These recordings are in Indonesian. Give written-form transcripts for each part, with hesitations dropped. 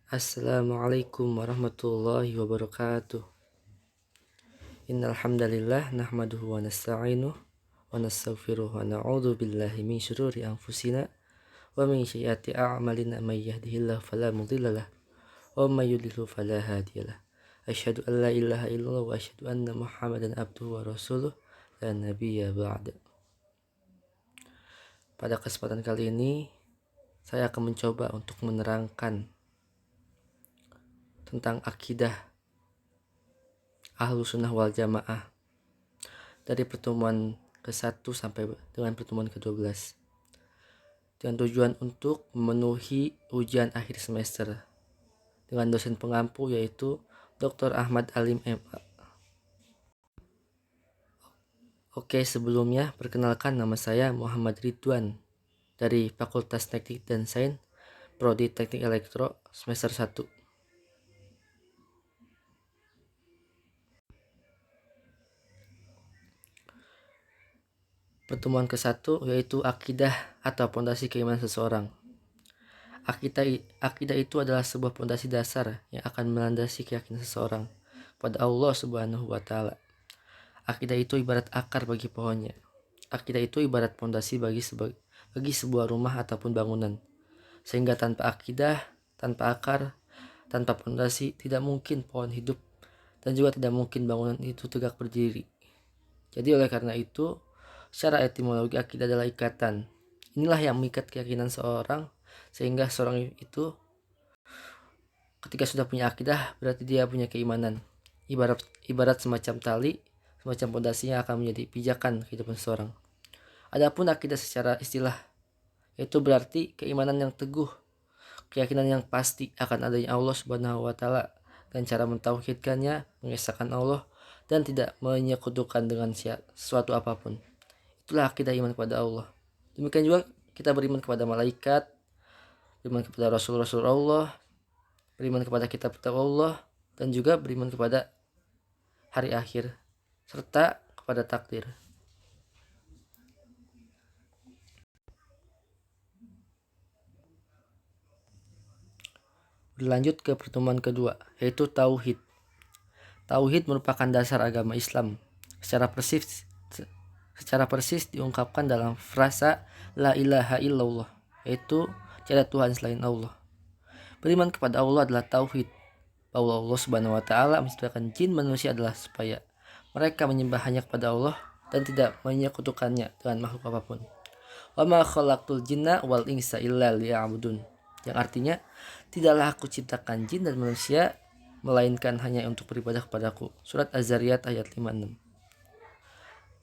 Assalamualaikum warahmatullahi wabarakatuh. Innal hamdalillah nahmaduhu wa nasta'inuhu wa nastaghfiruh wa na'udzu billahi min syururi anfusina wa min sayyiati a'malina may yahdihillahu fala mudhillalah wa may yudlil fala hadiyalah. Asyhadu an la ilaha illallah wa asyhadu anna Muhammadan abduhu wa rasuluh la nabiyya ba'da. Pada kesempatan kali ini saya akan mencoba untuk menerangkan tentang akidah Ahlus Sunnah wal Jamaah dari pertemuan ke-1 sampai dengan pertemuan ke-12 dengan tujuan untuk memenuhi ujian akhir semester dengan dosen pengampu yaitu Dr. Ahmad Alim MA. Oke, sebelumnya perkenalkan, nama saya Muhammad Ridwan dari Fakultas Teknik dan Sains Prodi Teknik Elektro semester 1. Pertemuan ke-1 yaitu akidah atau pondasi keimanan seseorang. Akidah itu adalah sebuah pondasi dasar yang akan melandasi keyakinan seseorang pada Allah Subhanahu wa taala. Akidah itu ibarat akar bagi pohonnya. Akidah itu ibarat pondasi bagi sebuah rumah ataupun bangunan. Sehingga tanpa akidah, tanpa akar, tanpa pondasi tidak mungkin pohon hidup dan juga tidak mungkin bangunan itu tegak berdiri. Jadi oleh karena itu, secara etimologi akidah adalah ikatan. Inilah yang mengikat keyakinan seorang, sehingga seorang itu ketika sudah punya akidah berarti dia punya keimanan. Ibarat semacam tali, semacam pondasinya akan menjadi pijakan kehidupan seseorang. Adapun akidah secara istilah itu berarti keimanan yang teguh, keyakinan yang pasti akan adanya Allah Subhanahu wa taala dan cara mentauhidkannya, mengesahkan Allah dan tidak menyekutukan dengan sesuatu apapun. Itulah akidah iman kepada Allah. Demikian juga kita beriman kepada malaikat, beriman kepada rasul-rasul Allah, beriman kepada kitab-kitab Allah, dan juga beriman kepada hari akhir serta kepada takdir. Berlanjut ke pertemuan kedua, yaitu tauhid. Tauhid merupakan dasar agama Islam. Secara persis diungkapkan dalam frasa la ilaha illallah, yaitu tiada Tuhan selain Allah. Beriman kepada Allah adalah tauhid, bahwa Allah Subhanahu wa taala menciptakan jin manusia adalah supaya mereka menyembah hanya kepada Allah dan tidak menyekutukannya dengan makhluk apapun. Wa ma khalaqtul jinna wal insa illa liya'budun, yang artinya tidaklah aku ciptakan jin dan manusia melainkan hanya untuk beribadah kepadaku. Surat Az-Zariyat ayat 56.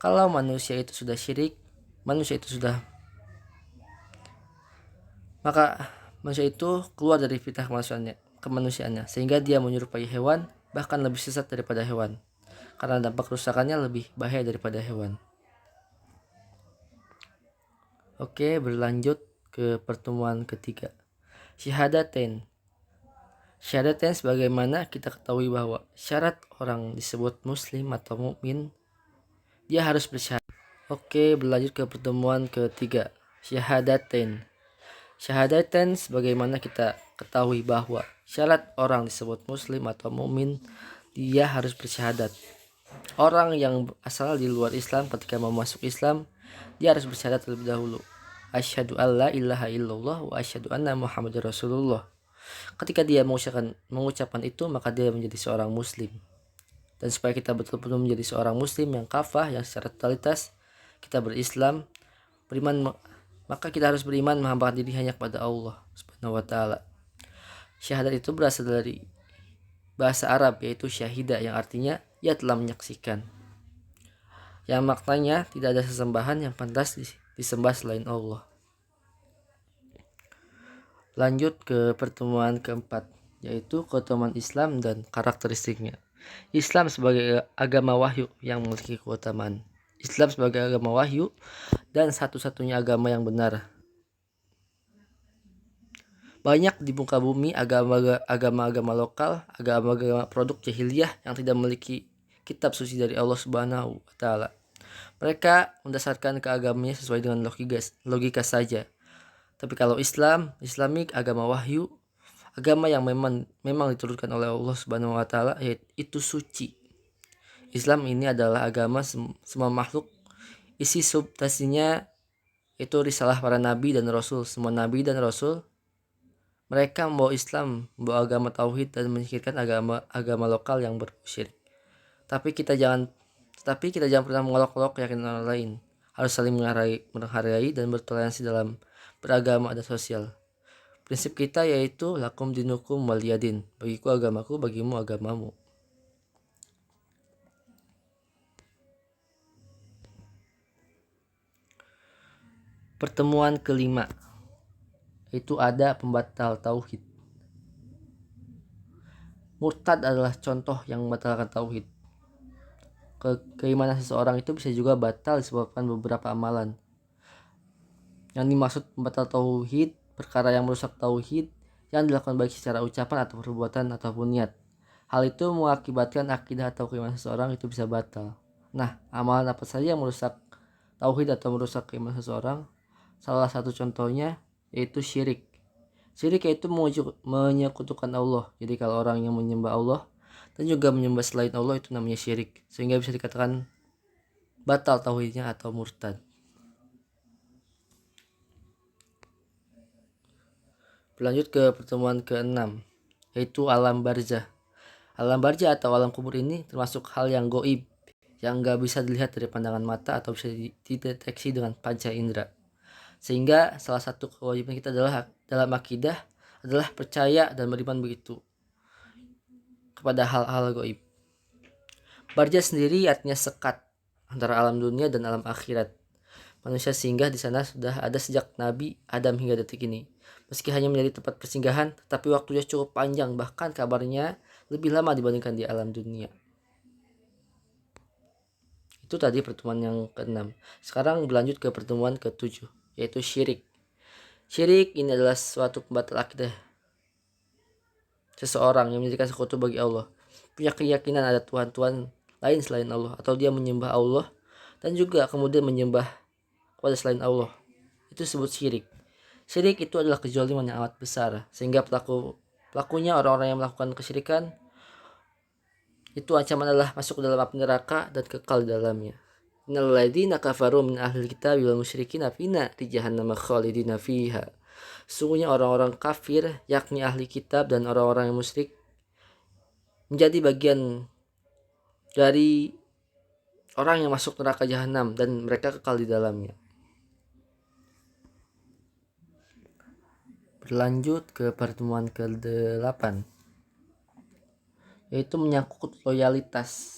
Kalau manusia itu sudah syirik, maka manusia itu keluar dari fitrah kemanusiaannya, sehingga dia menyerupai hewan, bahkan lebih sesat daripada hewan, karena dampak kerusakannya lebih bahaya daripada hewan. Oke, berlanjut ke pertemuan ketiga, syahadatain. Syahadatain sebagaimana kita ketahui bahwa syarat orang disebut muslim atau mukmin, dia harus bersyahadat. Oke, berlanjut ke pertemuan ketiga, syahadatain. Syahadatain sebagaimana kita ketahui bahwa syarat orang disebut muslim atau mukmin, dia harus bersyahadat. Orang yang asal di luar Islam ketika mau masuk Islam, dia harus bersyahadat terlebih dahulu. Asyhadu alla ilaha illallah wa asyhadu anna Muhammadar Rasulullah. Ketika dia mengucapkan itu, maka dia menjadi seorang muslim. Dan supaya kita betul-betul menjadi seorang muslim yang kafah, yang secara totalitas kita berislam, beriman, maka kita harus beriman menghambakan diri hanya kepada Allah Subhanahu wa taala. Syahadat itu berasal dari bahasa Arab, yaitu syahida, yang artinya ia telah menyaksikan. Yang maknanya tidak ada sesembahan yang pantas disembah selain Allah. Lanjut ke pertemuan keempat, yaitu keutamaan Islam dan karakteristiknya. Islam sebagai agama wahyu yang memiliki keutamaan. Islam sebagai agama wahyu dan satu-satunya agama yang benar. Banyak di muka bumi agama-agama lokal, agama-agama produk jahiliyah yang tidak memiliki kitab suci dari Allah Subhanahu wa taala. Mereka mendasarkan keagamanya sesuai dengan logika saja. Tapi kalau Islamik, agama wahyu, Agama yang memang diturunkan oleh Allah Subhanahu wa taala yaitu suci. Islam ini adalah agama semua makhluk. Isi substansinya itu risalah para nabi dan rasul. Semua nabi dan rasul mereka membawa Islam, membawa agama tauhid dan menyingkirkan agama lokal yang bersyirik. Tapi kita jangan pernah mengolok-olok keyakinan orang lain. Harus saling menghargai dan bertoleransi dalam beragama dan sosial. Prinsip kita yaitu lakum dinukum waliyadin. Bagiku agamaku, bagimu agamamu. Pertemuan kelima yaitu ada pembatal tauhid. Murtad adalah contoh yang membatalkan tauhid. Keimanan seseorang itu bisa juga batal disebabkan beberapa amalan. Yang dimaksud pembatal tauhid, perkara yang merusak tauhid yang dilakukan baik secara ucapan atau perbuatan ataupun niat. Hal itu mengakibatkan akidah atau keimanan seseorang itu bisa batal. Nah, amalan apa saja yang merusak tauhid atau merusak keimanan seseorang? Salah satu contohnya yaitu syirik. Syirik yaitu menyekutukan Allah. Jadi kalau orang yang menyembah Allah dan juga menyembah selain Allah itu namanya syirik. Sehingga bisa dikatakan batal tauhidnya atau murtad. Berlanjut ke pertemuan ke-6 yaitu alam barzah. Alam barzah atau alam kubur ini termasuk hal yang goib yang gak bisa dilihat dari pandangan mata atau bisa dideteksi dengan panca indera. Sehingga salah satu kewajiban kita adalah dalam akidah adalah percaya dan beriman begitu kepada hal-hal goib. Barzah sendiri artinya sekat antara alam dunia dan alam akhirat. Manusia singgah di sana sudah ada sejak Nabi Adam hingga detik ini. Meski hanya menjadi tempat persinggahan, tetapi waktunya cukup panjang, bahkan kabarnya lebih lama dibandingkan di alam dunia. Itu tadi pertemuan yang ke-6. Sekarang berlanjut ke pertemuan ke-7, yaitu syirik. Syirik ini adalah suatu pembatal akidah seseorang yang menjadikan sekutu bagi Allah. Punya keyakinan ada Tuhan-Tuhan lain selain Allah, atau dia menyembah Allah dan juga kemudian menyembah kepada selain Allah. Itu disebut syirik. Syirik itu adalah kezaliman yang amat besar, sehingga pelakunya orang-orang yang melakukan kesyirikan itu ancaman adalah masuk ke dalam api neraka dan kekal di dalamnya. Innal ladzina kafaru min ahlil kitabi wal musyrikin fi nari jahannam khalidina fiha. Sungguhnya orang-orang kafir yakni ahli kitab dan orang-orang yang musyrik menjadi bagian dari orang yang masuk neraka jahanam dan mereka kekal di dalamnya. Berlanjut ke pertemuan ke-8 yaitu menyangkut loyalitas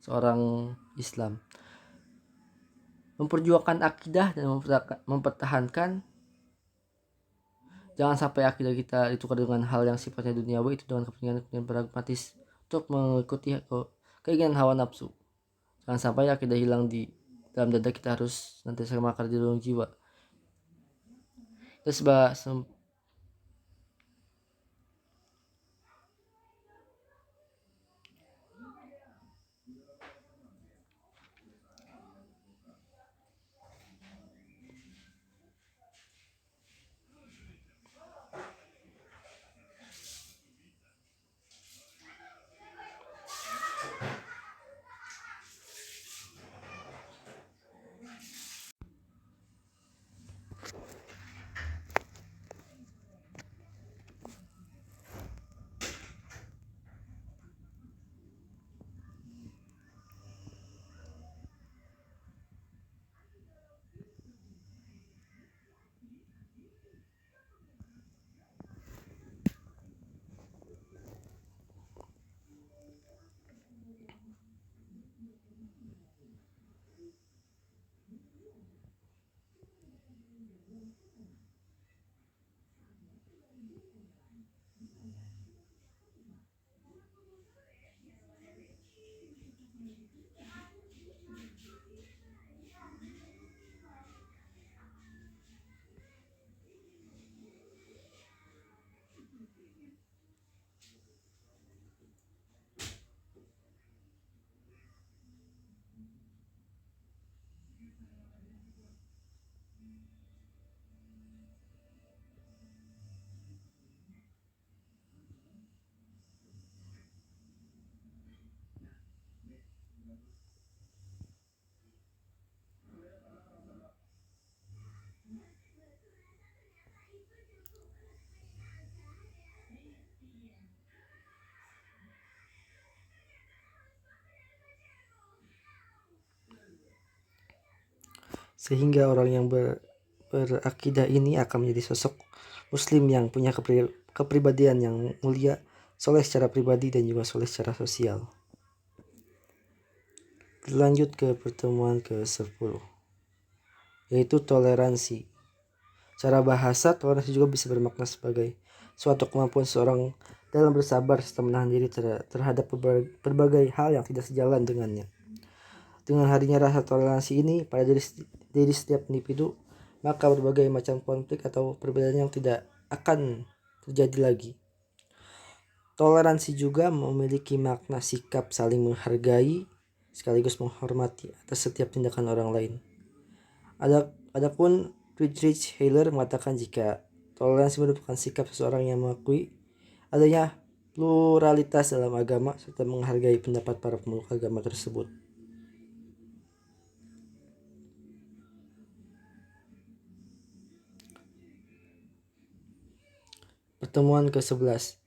seorang Islam. Memperjuangkan akidah dan mempertahankan jangan sampai akidah kita ditukar dengan hal yang sifatnya duniawi, itu dengan kepentingan pragmatis untuk mengikuti keinginan hawa nafsu. Jangan sampai akidah hilang di dalam dada kita, harus nanti saya mengakar di dalam jiwa. Terus Sehingga orang yang berakidah ini akan menjadi sosok muslim yang punya kepribadian yang mulia, soleh secara pribadi dan juga soleh secara sosial. Berlanjut ke pertemuan ke-10, yaitu toleransi. Secara bahasa, toleransi juga bisa bermakna sebagai suatu kemampuan seorang dalam bersabar serta menahan diri terhadap berbagai hal yang tidak sejalan dengannya. Dengan hadirnya rasa toleransi ini pada diri setiap individu, maka berbagai macam konflik atau perbedaan yang tidak akan terjadi lagi. Toleransi juga memiliki makna sikap saling menghargai sekaligus menghormati atas setiap tindakan orang lain. Adapun Friedrich Hayler mengatakan jika toleransi merupakan sikap seseorang yang mengakui adanya pluralitas dalam agama serta menghargai pendapat para pemeluk agama tersebut. Pertemuan ke-11,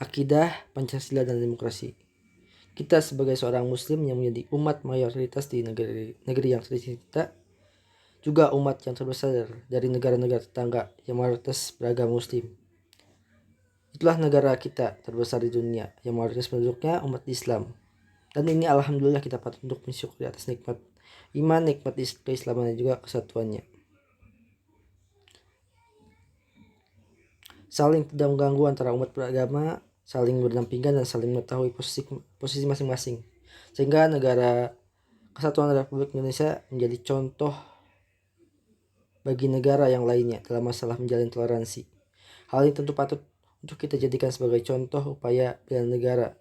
Akidah, Pancasila, dan Demokrasi. Kita sebagai seorang muslim yang menjadi umat mayoritas di negeri yang tercinta, juga umat yang terbesar dari negara-negara tetangga yang mayoritas beragama muslim. Itulah negara kita terbesar di dunia yang mayoritas penduduknya umat Islam. Dan ini alhamdulillah kita patut untuk mensyukuri atas nikmat iman, nikmat keislaman dan juga kesatuannya. Saling tidak mengganggu antara umat beragama, saling berdampingan dan saling mengetahui posisi masing-masing. Sehingga negara Kesatuan Republik Indonesia menjadi contoh bagi negara yang lainnya dalam masalah menjalin toleransi. Hal ini tentu patut untuk kita jadikan sebagai contoh upaya bela negara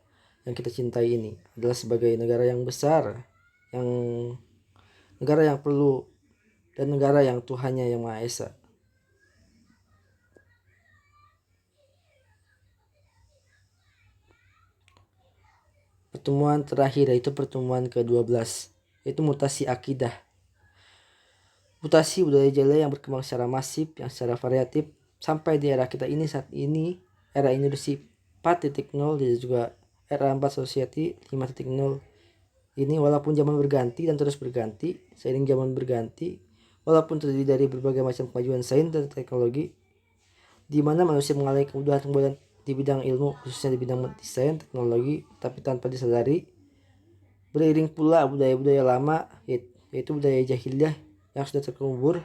yang kita cintai ini adalah sebagai negara yang besar, negara yang perlu, dan negara yang Tuhannya yang Maha Esa. Pertemuan terakhir yaitu pertemuan ke-12, yaitu mutasi akidah. Mutasi budaya jaya yang berkembang secara masif, yang secara variatif, sampai di era kita ini saat ini, era Industri 4.0 dan juga era 4 Society 5.0 ini, walaupun zaman berganti dan terus berganti, seiring zaman berganti, walaupun terdiri dari berbagai macam kemajuan sains dan teknologi, di mana manusia mengalami kemudahan di bidang ilmu, khususnya di bidang desain teknologi, tapi tanpa disadari, beriring pula budaya-budaya lama, yaitu budaya jahiliyah yang sudah terkubur,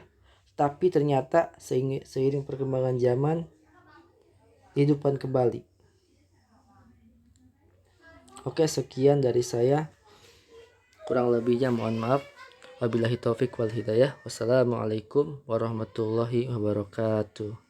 tapi ternyata seiring perkembangan zaman dihidupkan kembali. Oke, sekian dari saya. Kurang lebihnya mohon maaf. Wabillahi taufik wal hidayah. Wassalamualaikum warahmatullahi wabarakatuh.